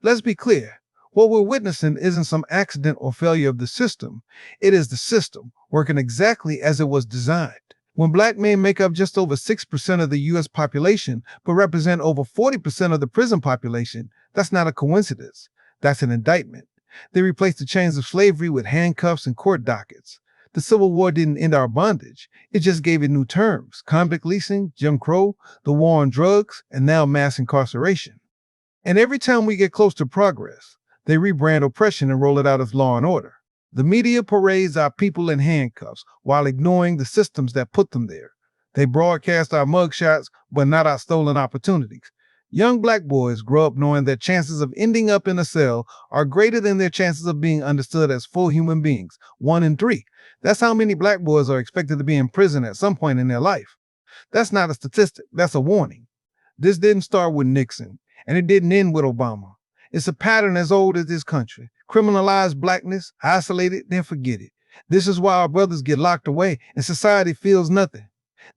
Let's be clear. What we're witnessing isn't some accident or failure of the system. It is the system working exactly as it was designed. When black men make up just over 6% of the U.S. population, but represent over 40% of the prison population, that's not a coincidence. That's an indictment. They replaced the chains of slavery with handcuffs and court dockets. The Civil War didn't end our bondage. It just gave it new terms: convict leasing, Jim Crow, the war on drugs, and now mass incarceration. And every time we get close to progress, they rebrand oppression and roll it out as law and order. The media parades our people in handcuffs while ignoring the systems that put them there. They broadcast our mugshots, but not our stolen opportunities. Young black boys grow up knowing their chances of ending up in a cell are greater than their chances of being understood as full human beings, 1 in 3. That's how many black boys are expected to be in prison at some point in their life. That's not a statistic, that's a warning. This didn't start with Nixon, and it didn't end with Obama. It's a pattern as old as this country. Criminalize blackness, isolate it, then forget it. This is why our brothers get locked away and society feels nothing.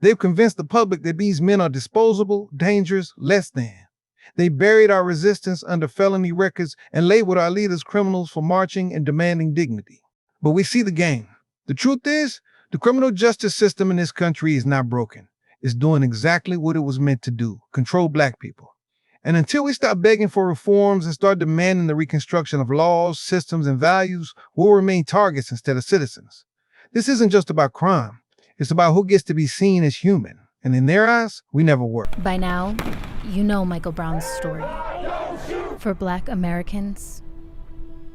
They've convinced the public that these men are disposable, dangerous, less than. They buried our resistance under felony records and labeled our leaders criminals for marching and demanding dignity. But we see the game. The truth is, the criminal justice system in this country is not broken. It's doing exactly what it was meant to do: control black people. And until we stop begging for reforms and start demanding the reconstruction of laws, systems, and values, we'll remain targets instead of citizens. This isn't just about crime. It's about who gets to be seen as human. And in their eyes, we never were. By now, you know Michael Brown's story. For Black Americans,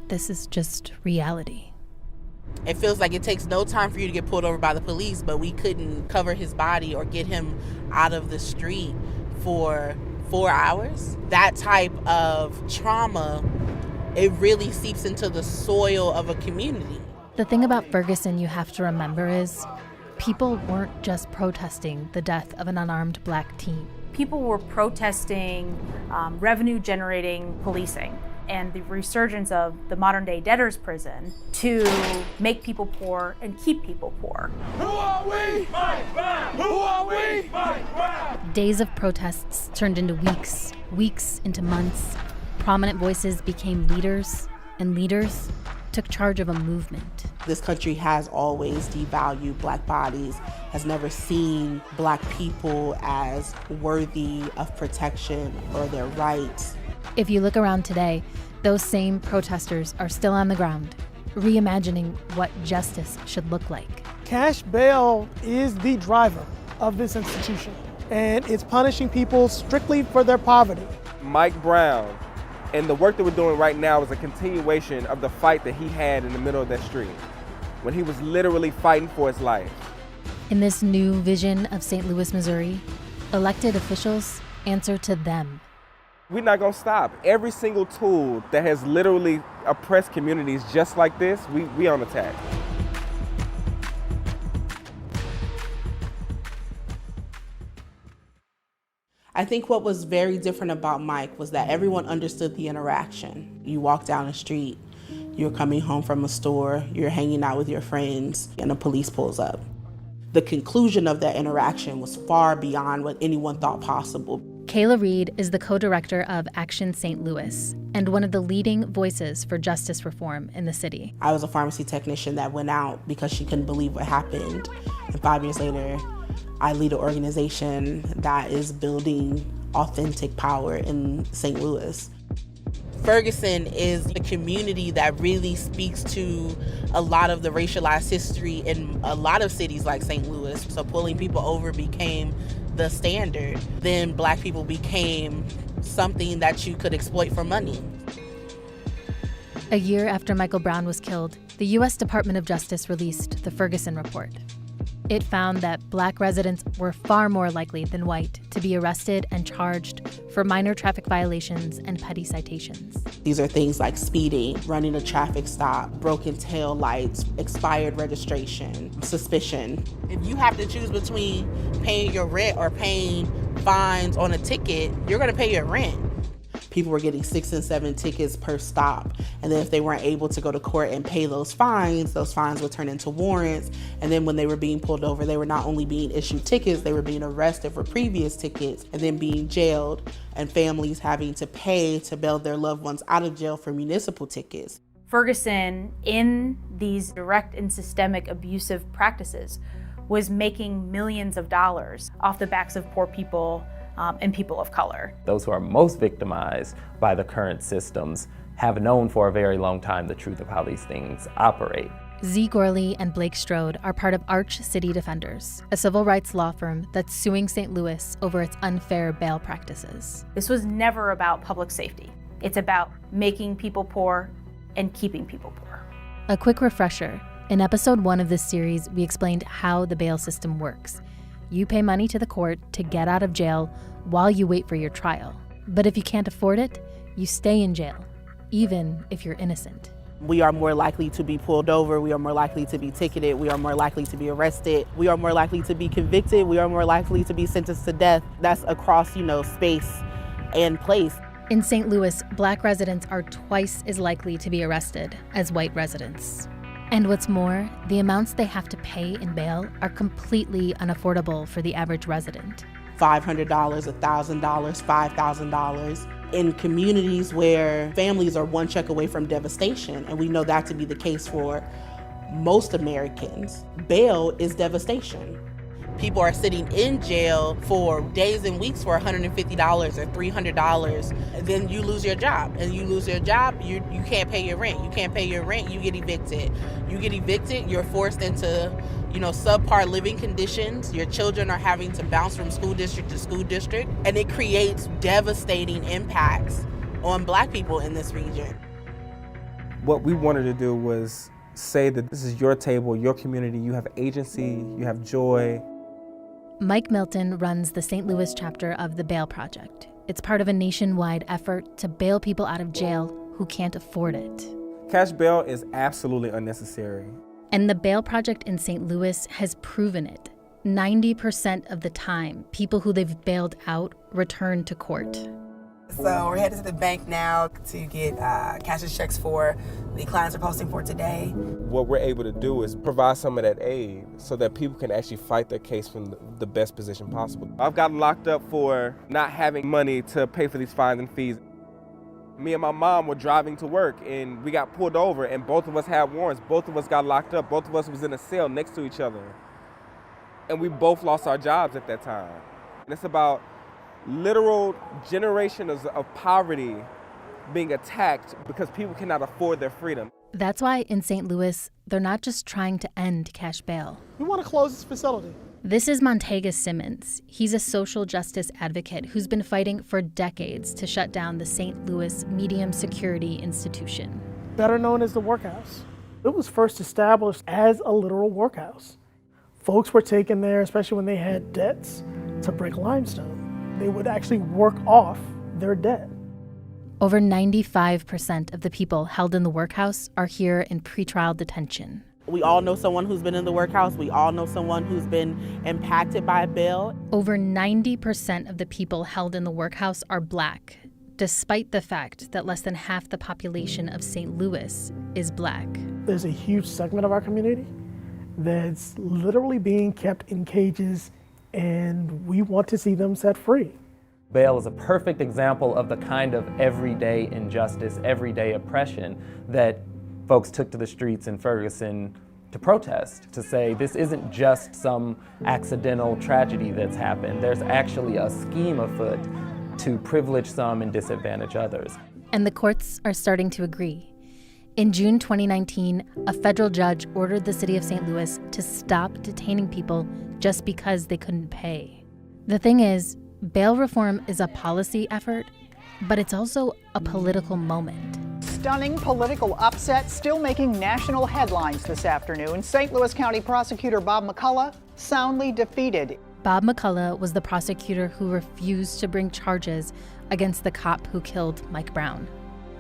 this is just reality. It feels like it takes no time for you to get pulled over by the police, but we couldn't cover his body or get him out of the street for 4 hours. That type of trauma, it really seeps into the soil of a community. The thing about Ferguson you have to remember is people weren't just protesting the death of an unarmed black teen. People were protesting revenue-generating policing and the resurgence of the modern-day debtor's prison to make people poor and keep people poor. Who are we? Mike Brown! Who are we? Mike Brown! Days of protests turned into weeks, weeks into months. Prominent voices became leaders, and leaders took charge of a movement. This country has always devalued black bodies, has never seen black people as worthy of protection or their rights. If you look around today, those same protesters are still on the ground, reimagining what justice should look like. Cash bail is the driver of this institution, and it's punishing people strictly for their poverty. Mike Brown and the work that we're doing right now is a continuation of the fight that he had in the middle of that street, when he was literally fighting for his life. In this new vision of St. Louis, Missouri, elected officials answer to them. We're not gonna stop. Every single tool that has literally oppressed communities just like this, we on attack. I think what was very different about Mike was that everyone understood the interaction. You walk down the street, you're coming home from a store, you're hanging out with your friends, and the police pulls up. The conclusion of that interaction was far beyond what anyone thought possible. Kayla Reed is the co-director of Action St. Louis and one of the leading voices for justice reform in the city. I was a pharmacy technician that went out because she couldn't believe what happened. And 5 years later, I lead an organization that is building authentic power in St. Louis. Ferguson is a community that really speaks to a lot of the racialized history in a lot of cities like St. Louis. So pulling people over became the standard. Then black people became something that you could exploit for money. A year after Michael Brown was killed, the U.S. Department of Justice released the Ferguson Report. It found that black residents were far more likely than white to be arrested and charged for minor traffic violations and petty citations. These are things like speeding, running a traffic stop, broken tail lights, expired registration, suspicion. If you have to choose between paying your rent or paying fines on a ticket, you're gonna pay your rent. people were getting 6 and 7 tickets per stop. And then if they weren't able to go to court and pay those fines would turn into warrants. And then when they were being pulled over, they were not only being issued tickets, they were being arrested for previous tickets and then being jailed, and families having to pay to bail their loved ones out of jail for municipal tickets. Ferguson, in these direct and systemic abusive practices, was making millions of dollars off the backs of poor people and people of color. Those who are most victimized by the current systems have known for a very long time the truth of how these things operate. Z. Gorley and Blake Strode are part of Arch City Defenders, a civil rights law firm that's suing St. Louis over its unfair bail practices. This was never about public safety. It's about making people poor and keeping people poor. A quick refresher. In episode 1 of this series, we explained how the bail system works. You pay money to the court to get out of jail while you wait for your trial. But if you can't afford it, you stay in jail, even if you're innocent. We are more likely to be pulled over, we are more likely to be ticketed, we are more likely to be arrested, we are more likely to be convicted, we are more likely to be sentenced to death. That's across, space and place. In St. Louis, Black residents are twice as likely to be arrested as white residents. And what's more, the amounts they have to pay in bail are completely unaffordable for the average resident. $500, $1,000, $5,000 in communities where families are one check away from devastation, and we know that to be the case for most Americans. Bail is devastation. People are sitting in jail for days and weeks for $150 or $300. And then you lose your job. And you lose your job, you can't pay your rent. You can't pay your rent, you get evicted. You get evicted, you're forced into, subpar living conditions. Your children are having to bounce from school district to school district. And it creates devastating impacts on Black people in this region. What we wanted to do was say that this is your table, your community, you have agency, you have joy. Mike Milton runs the St. Louis chapter of the Bail Project. It's part of a nationwide effort to bail people out of jail who can't afford it. Cash bail is absolutely unnecessary. And the Bail Project in St. Louis has proven it. 90% of the time, people who they've bailed out return to court. So we're headed to the bank now to get cashier's checks for the clients are posting for today. What we're able to do is provide some of that aid so that people can actually fight their case from the best position possible. I've gotten locked up for not having money to pay for these fines and fees. Me and my mom were driving to work and we got pulled over and both of us had warrants. Both of us got locked up. Both of us was in a cell next to each other. And we both lost our jobs at that time. And it's about literal generations of poverty being attacked because people cannot afford their freedom. That's why in St. Louis, they're not just trying to end cash bail. We want to close this facility. This is Montega Simmons. He's a social justice advocate who's been fighting for decades to shut down the St. Louis medium security institution. Better known as the workhouse. It was first established as a literal workhouse. Folks were taken there, especially when they had debts, to break limestone. They would actually work off their debt. Over 95% of the people held in the workhouse are here in pretrial detention. We all know someone who's been in the workhouse. We all know someone who's been impacted by bail. Over 90% of the people held in the workhouse are Black, despite the fact that less than half the population of St. Louis is Black. There's a huge segment of our community that's literally being kept in cages, and we want to see them set free. Bail is a perfect example of the kind of everyday injustice, everyday oppression that folks took to the streets in Ferguson to protest, to say this isn't just some accidental tragedy that's happened. There's actually a scheme afoot to privilege some and disadvantage others. And the courts are starting to agree. In June 2019, a federal judge ordered the city of St. Louis to stop detaining people just because they couldn't pay. The thing is, bail reform is a policy effort, but it's also a political moment. Stunning political upset still making national headlines this afternoon. St. Louis County Prosecutor Bob McCullough soundly defeated. Bob McCullough was the prosecutor who refused to bring charges against the cop who killed Mike Brown.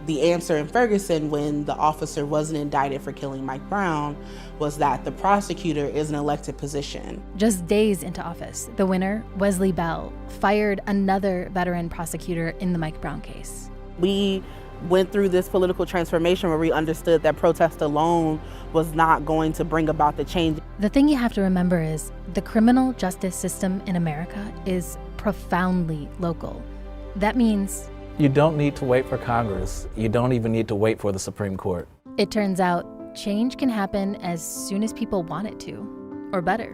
The answer in Ferguson when the officer wasn't indicted for killing Mike Brown was that the prosecutor is an elected position. Just days into office, the winner, Wesley Bell, fired another veteran prosecutor in the Mike Brown case. We went through this political transformation where we understood that protest alone was not going to bring about the change. The thing you have to remember is the criminal justice system in America is profoundly local. That means you don't need to wait for Congress. You don't even need to wait for the Supreme Court. It turns out change can happen as soon as people want it to, or better,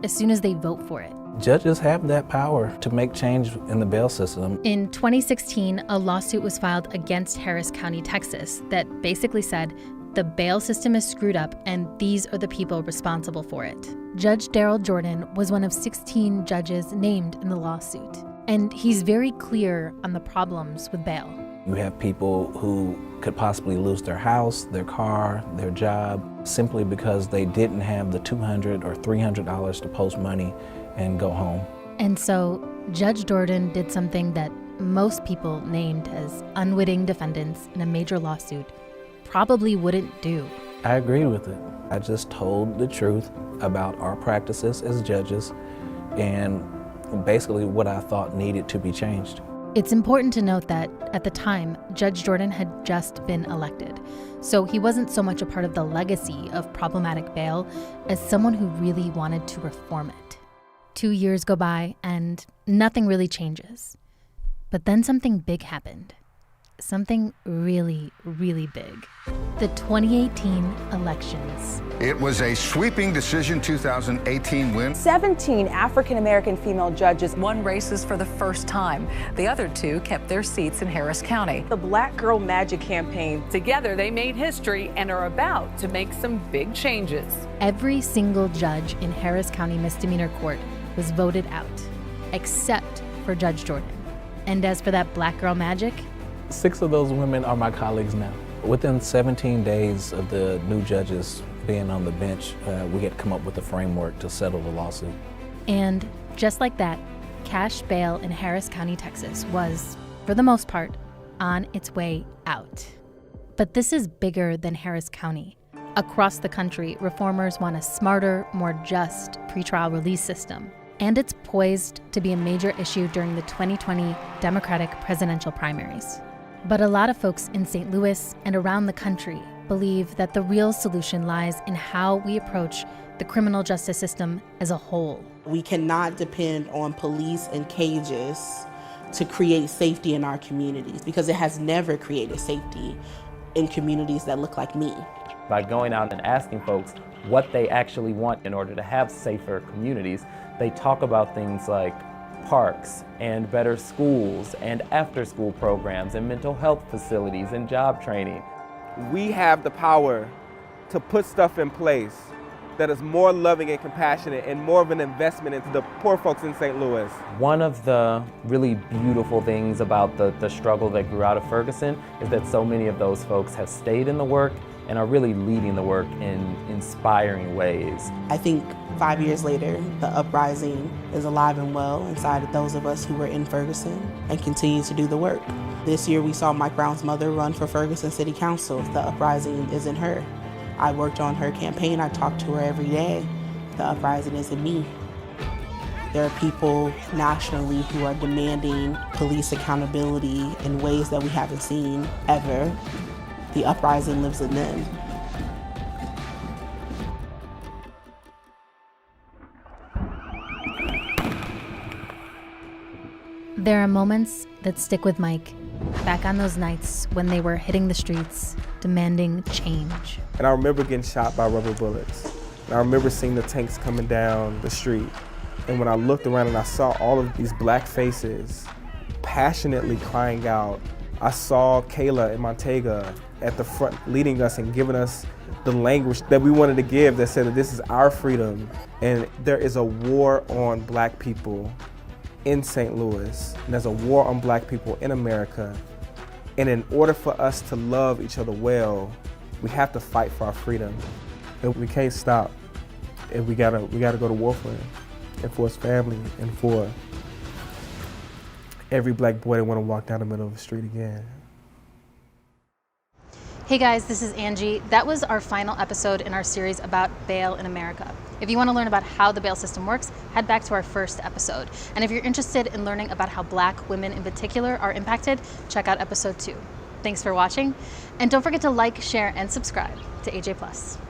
as soon as they vote for it. Judges have that power to make change in the bail system. In 2016, a lawsuit was filed against Harris County, Texas, that basically said the bail system is screwed up and these are the people responsible for it. Judge Daryl Jordan was one of 16 judges named in the lawsuit, and he's very clear on the problems with bail. You have people who could possibly lose their house, their car, their job, simply because they didn't have the $200 or $300 to post money and go home. And so Judge Jordan did something that most people named as unwitting defendants in a major lawsuit probably wouldn't do. I agreed with it. I just told the truth about our practices as judges and basically what I thought needed to be changed. It's important to note that at the time, Judge Jordan had just been elected, so he wasn't so much a part of the legacy of problematic bail as someone who really wanted to reform it. 2 years go by and nothing really changes. But then something big happened. Something really, really big. The 2018 elections. It was a sweeping decision 2018 win. 17 African-American female judges won races for the first time. The other two kept their seats in Harris County. The Black Girl Magic campaign. Together they made history and are about to make some big changes. Every single judge in Harris County Misdemeanor Court was voted out, except for Judge Jordan. And as for that Black Girl Magic, 6 of those women are my colleagues now. Within 17 days of the new judges being on the bench, we had come up with a framework to settle the lawsuit. And just like that, cash bail in Harris County, Texas was, for the most part, on its way out. But this is bigger than Harris County. Across the country, reformers want a smarter, more just pretrial release system. And it's poised to be a major issue during the 2020 Democratic presidential primaries. But a lot of folks in St. Louis and around the country believe that the real solution lies in how we approach the criminal justice system as a whole. We cannot depend on police and cages to create safety in our communities because it has never created safety in communities that look like me. By going out and asking folks what they actually want in order to have safer communities, they talk about things like parks and better schools and after-school programs and mental health facilities and job training. We have the power to put stuff in place that is more loving and compassionate and more of an investment into the poor folks in St. Louis. One of the really beautiful things about the struggle that grew out of Ferguson is that so many of those folks have stayed in the work and are really leading the work in inspiring ways. I think 5 years later, the uprising is alive and well inside of those of us who were in Ferguson and continue to do the work. This year we saw Mike Brown's mother run for Ferguson City Council. The uprising is in her. I worked on her campaign. I talked to her every day. The uprising is in me. There are people nationally who are demanding police accountability in ways that we haven't seen ever. The uprising lives in them. There are moments that stick with Mike, back on those nights when they were hitting the streets, demanding change. And I remember getting shot by rubber bullets. And I remember seeing the tanks coming down the street. And when I looked around and I saw all of these black faces passionately crying out, I saw Kayla and Montega at the front leading us and giving us the language that we wanted to give that said that this is our freedom. And there is a war on black people in St. Louis. And there's a war on black people in America. And in order for us to love each other well, we have to fight for our freedom. And we can't stop. And we gotta go to war for him and for his family and for every black boy that wanna walk down the middle of the street again. Hey guys, this is Angie. That was our final episode in our series about bail in America. If you want to learn about how the bail system works, head back to our first episode. And if you're interested in learning about how Black women in particular are impacted, check out episode 2. Thanks for watching, and don't forget to like, share, and subscribe to AJ+.